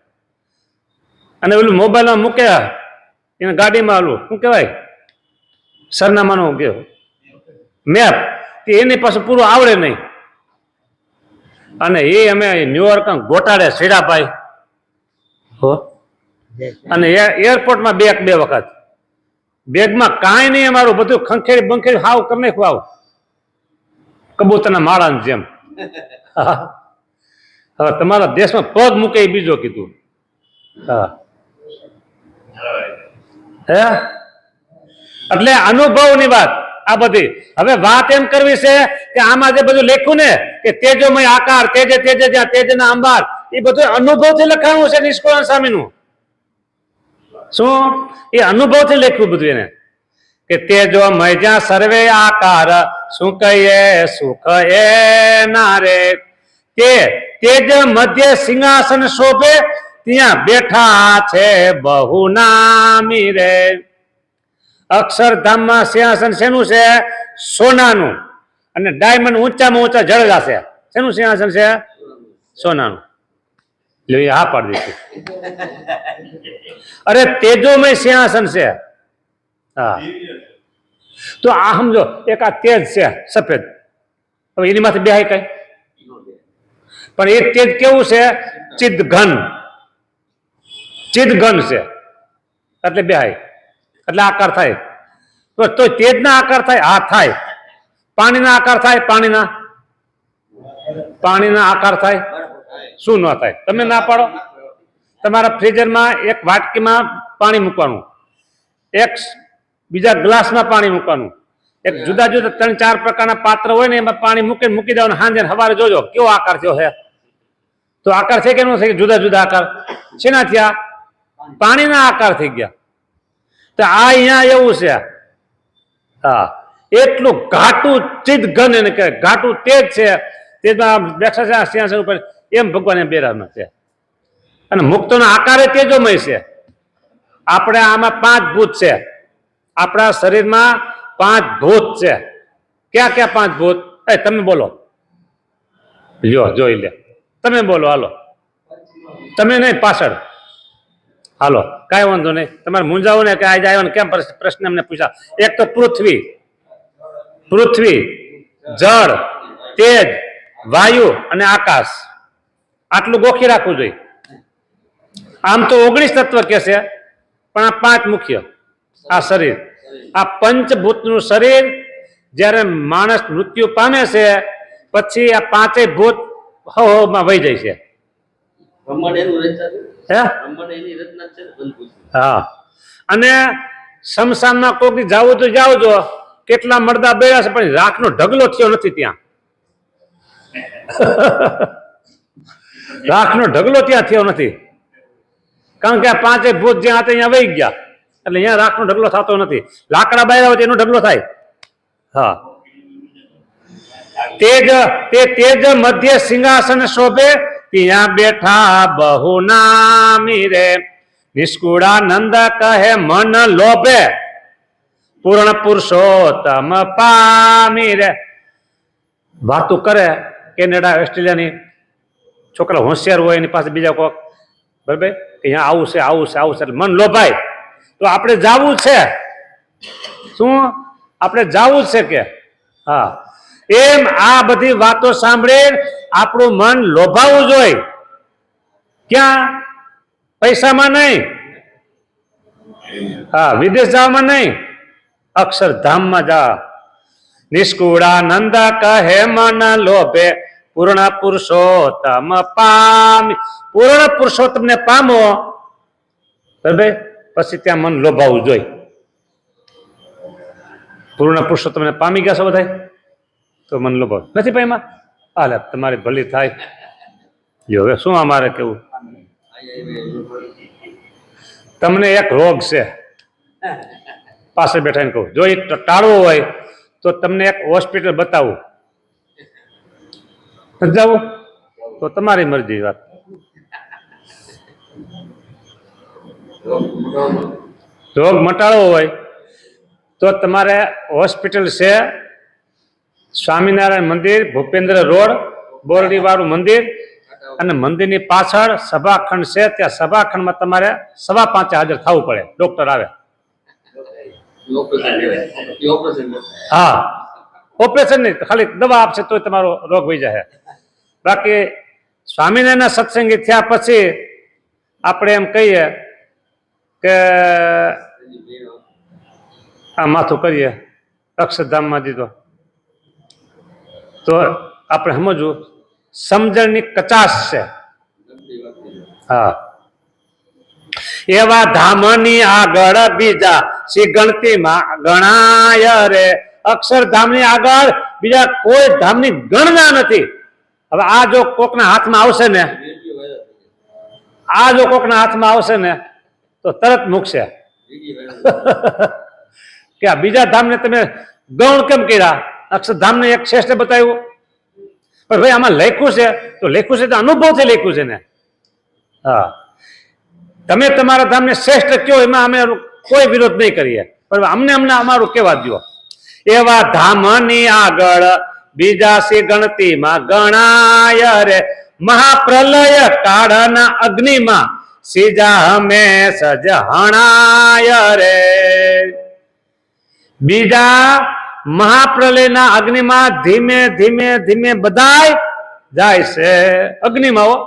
અને ઓલું મોબાઈલમાં મૂકે એને ગાડીમાં ઓલું શું કહેવાય સરનામાનું કે મેપ, એની પાસે પૂરું આવડે નહીં. અને એ અમે ન્યુયોર્ક ગોટાડે સીડાભાઈ હો, અને એરપોર્ટમાં બે વખત બેગમાં કાંઈ નહીં, અમારું બધું ખંખેરી બંખેરી હાવ કરી નાખ્યું, આવું કબૂતરના માળાની જેમ. હવે તમારા દેશમાં પગ મૂકે એ બીજો કીધું. હા, હે એટલે અનુભવની વાત આ બધી. હવે વાત એમ કરવી છે કે આમાં જે બધું લખ્યું ને કે તેજોમય આકાર તેજે તેજે જ્યાં તેજના અંબાર, એ બધું અનુભવથી લખાણું છે નિષ્કુળાનંદ સ્વામીનું. શું? એ અનુભવથી લખ્યું બધું એને કે તેજોમય જ્યાં સર્વે આકાર સુખ એ સુખ એ નારે, તે તેજ મધ્ય સિંહાસન શોભે ત્યાં બેઠા છે બહુ નામી રે. અક્ષરધામમાં સિંહાસન શેનું છે? સોનાનું. અને ડાયમંડ ઊંચામાં ઊંચા જડેલા છે. શેનું સિંહાસન છે? સોનાનું. લ્યો, એ હા પાડી દીધું. અરે તેજોમય સિંહાસન છે. હા, તો આ સમજો એક આ તેજ છે સફેદ, હવે એની માથે બેહાય કઈ? પણ એ તેજ કેવું છે? ચિદઘન. ચિદઘન છે એટલે બેહાય, એટલે આકાર થાય. તો તેજના આકાર થાય? હા થાય. પાણીના આકાર થાય? પાણીના આકાર થાય? શું ન થાય? તમે ના પાડો. તમારા ફ્રીઝરમાં એક વાટકીમાં પાણી મૂકવાનું, એક બીજા ગ્લાસમાં પાણી મૂકવાનું, એક જુદા જુદા 3-4 પ્રકારના પાત્ર હોય ને એમાં પાણી મૂકી દેવાનું. સાંજે સવારે જોજો કેવો આકાર થયો છે. તો આકાર છે કે ન છે? જુદા જુદા આકાર શેના થયા? પાણીના આકાર થઈ ગયા. તો આ અહીંયા એવું છે. હા, એટલું ઘાટું ચિદઘન એને કહેવાય, ઘાટું તેજ છે. તેજમાં બેઠા છે સિંહાસન ઉપર, એમ ભગવાન એમ બેરામાં છે. અને મુક્તોનો આકાર તેજોમય છે. આપણે આમાં 5 ભૂત છે. આપણા શરીરમાં 5 ભૂત છે. ક્યાં ક્યાં 5 ભૂત? તમે બોલો. લ્યો જોઈ લે. તમે બોલો. હાલો, તમે નહીં, પાછળ હાલો, કાંઈ વાંધો નહીં. તમારે મૂંઝાવો ને કે આજે આવ્યો ને કેમ પ્રશ્ન અમને પૂછા. એક તો પૃથ્વી, જળ, તેજ, વાયુ અને આકાશ. આટલું ગોખી રાખવું જોઈએ. આમ તો 19 તત્વ કે છે, પણ આ 5 મુખ્ય. આ શરીર, આ પંચભૂતનું શરીર જ્યારે માણસ મૃત્યુ પામે છે પછી આ 5 ભૂત માં વહી જાય છે. બ્રહ્માંડ એનું રચના છે. હે? બ્રહ્માંડ એની રચના છે ને પંચભૂત. હા. અને શમશાનમાં કોક દી જાવું તો જાવ જો, કેટલા મરદા બેડા છે પણ રાખનો ઢગલો થયો નથી ત્યાં. રાખનો ઢગલો ત્યાં થયો નથી, કારણ કે આ 5 ભૂત જ્યાં હતા ત્યાં વહી ગયા, એટલે અહીંયા રાખનો ઢગલો થતો નથી. લાકડા બાયરા હોય એનો ઢગલો થાય. હા. તેજ મધ્ય સિંહાસન શોભે, ત્યાં બેઠા બહુ નામી રે. નિષ્કુળાનંદ કહે મન લોભે, પૂર્ણ પુરુષોત્તમ પામી રે. વાતું કરે કેનેડા ઓસ્ટ્રેલિયાની છોકરા હોશિયાર હોય એની પાસે બીજા કોક, બરાબર, કે અહીંયા આવું છે આવું છે આવું છે, એટલે મન લોભાય. તો આપણે જાવું છે, શું આપણે જાવું છે કે? હા. એમ આ બધી વાતો સાંભળે આપણું મન લોભાવવું જોઈએ. ક્યાં? પૈસામાં નહીં, હા, વિદેશ જવામાં નહીં, અક્ષરધામમાં જા. નિષ્કુળાનંદ કહે મન લોભે, પૂર્ણ પુરુષોત્તમ પામી. પૂર્ણ પુરુષોત્તમને પામો, બરાબર, પછી ત્યાં મન લોભાવવું જોઈએ. પૂર્ણ પુરુષોત્તમને પામી ગયા છો બધા, તો મન લોભાવ નથી પામ્યા. હાલે તમારી ભલી થાય. જો હવે શું અમારે કેવું, તમને એક રોગ છે, પાસે બેઠાને કહું, જો એ ટાળવો હોય તો તમને એક હોસ્પિટલ બતાવું. જાવું તો તમારી મરજી. વાત રોગ મટાડવો હોય તો તમારે હોસ્પિટલ છે, સ્વામિનારાયણ મંદિર, ભૂપેન્દ્ર રોડ, બોરડી વાળું મંદિર, અને મંદિરની પાછળ સભાખંડ છે. ત્યાં સભાખંડમાં તમારે 5:15 હાજર થવું પડે, ડોક્ટર આવે. હા, ઓપરેશન નહીં, ખાલી દવા આપશે તો તમારો રોગ વહી જાય. બાકી સ્વામિનારાયણના સત્સંગી થયા પછી આપણે એમ કહીએ કે આ માથું કરીએ અક્ષરધામમાં દીધો, તો આપણે સમજવું સમજણની કચાશ છે. હા. એવા ધામની આગળ બીજા શ્રી ગણતીમાં ગણાય રે. અક્ષરધામની આગળ બીજા કોઈ ધામની ગણના નથી. હવે આ જો કોકના હાથમાં આવશે ને, આ જો કોકના હાથમાં આવશે ને તો તરત મૂકશે કે આ બીજા ધામને તમે ગૌણ કેમ કર્યા, અક્ષરધામને એક શ્રેષ્ઠ બતાવ્યું. પણ ભાઈ આમાં લખ્યું છે તો લખ્યું છે તો અનુભવથી લખ્યું છે ને. હા, તમે તમારા ધામને શ્રેષ્ઠ કયો એમાં અમે કોઈ વિરોધ નહીં કરીએ, પણ અમને અમારું કેવા દો. એવા ધામની આગળ બીજા સી ગણતીમાં ગણાય રે. મહાપ્રલય કાળના અગ્નિમાં સીજા હંમેશ જ હણાય રે. બીજા મહાપ્રલયના અગ્નિમાં ધીમે ધીમે ધીમે બધાય જાય છે અગ્નિમાં.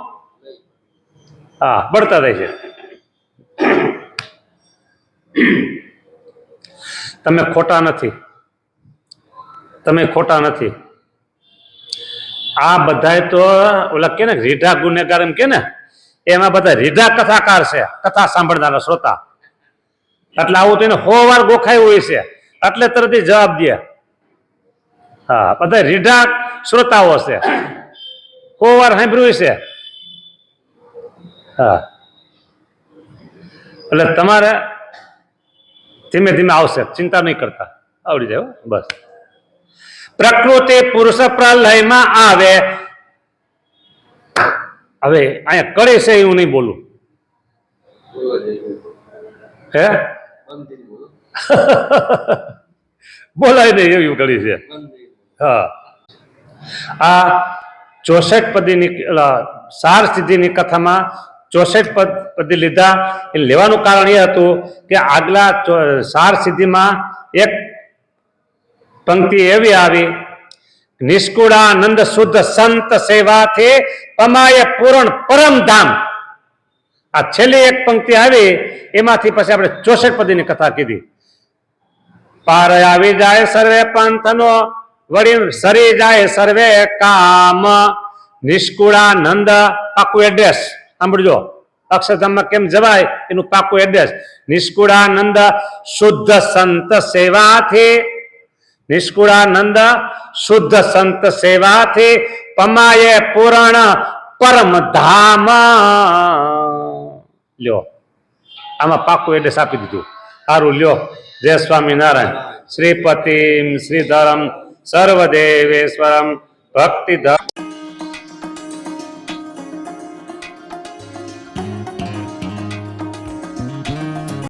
હા, બળતા જાય છે. તમે ખોટા નથી, તમે ખોટા નથી. આ બધાય તો ઓલા કે ને રીઢા ગુનેગાર એમ કે ને, એમાં બધા રીઢા કથાકાર છે, કથા સાંભળનારા શ્રોતા. એટલે આવું તો એને 100 વાર ગોખાયું હોય છે, એટલે તરત જવાબ દે. હા, બધા રીઢા શ્રોતાઓ છે, 100 વાર સાંભળ્યું છે. હા, એટલે તમારે ધીમે ધીમે આવશે, ચિંતા નહીં કરતા, આવડી જાય બસ. પ્રકૃતિ પુરુષ પ્રલયમાં આવે. હવે અહીંયા કરે છે એવું નહીં બોલું, હે બોલાય નહીં એવું કરી છે. હા, આ 64 પદીની સાર સિદ્ધિની કથામાં 64 પદી લીધા. એ લેવાનું કારણ એ હતું કે આગલા સાર સિદ્ધિમાં એક પંક્તિ એવી આવી, નિષ્કુળાનંદ શુદ્ધ સંત સેવાથી પમાય પૂર્ણ પરમધામ. આ છેલ્લી એક પંક્તિ આવી એમાંથી પછી આપણે 64 પદીની કથા કીધી. પાર આવી જાય સર્વે પંથનો, વળી સરી જાય સર્વે કામ, નિષ્કુળાનંદ, પાકું એડ્રેસ સાંભળજો, અક્ષરધામમાં કેમ જવાય એનું પાકું એડ્રેસ. નિષ્કુળાનંદ શુદ્ધ સંત સેવાથી, નિષ્કુળાનંદ શુદ્ધ સંત સેવાથી, પમાયે પૂરણ પરમ ધામ. લ્યો, આમાં પાકું એડ્રેસ આપી દીધું. સારું, લ્યો. જય સ્વામિનારાયણ. શ્રીપતિમ શ્રીધરમ સર્વદેવેશ્વરમ ભક્તિધર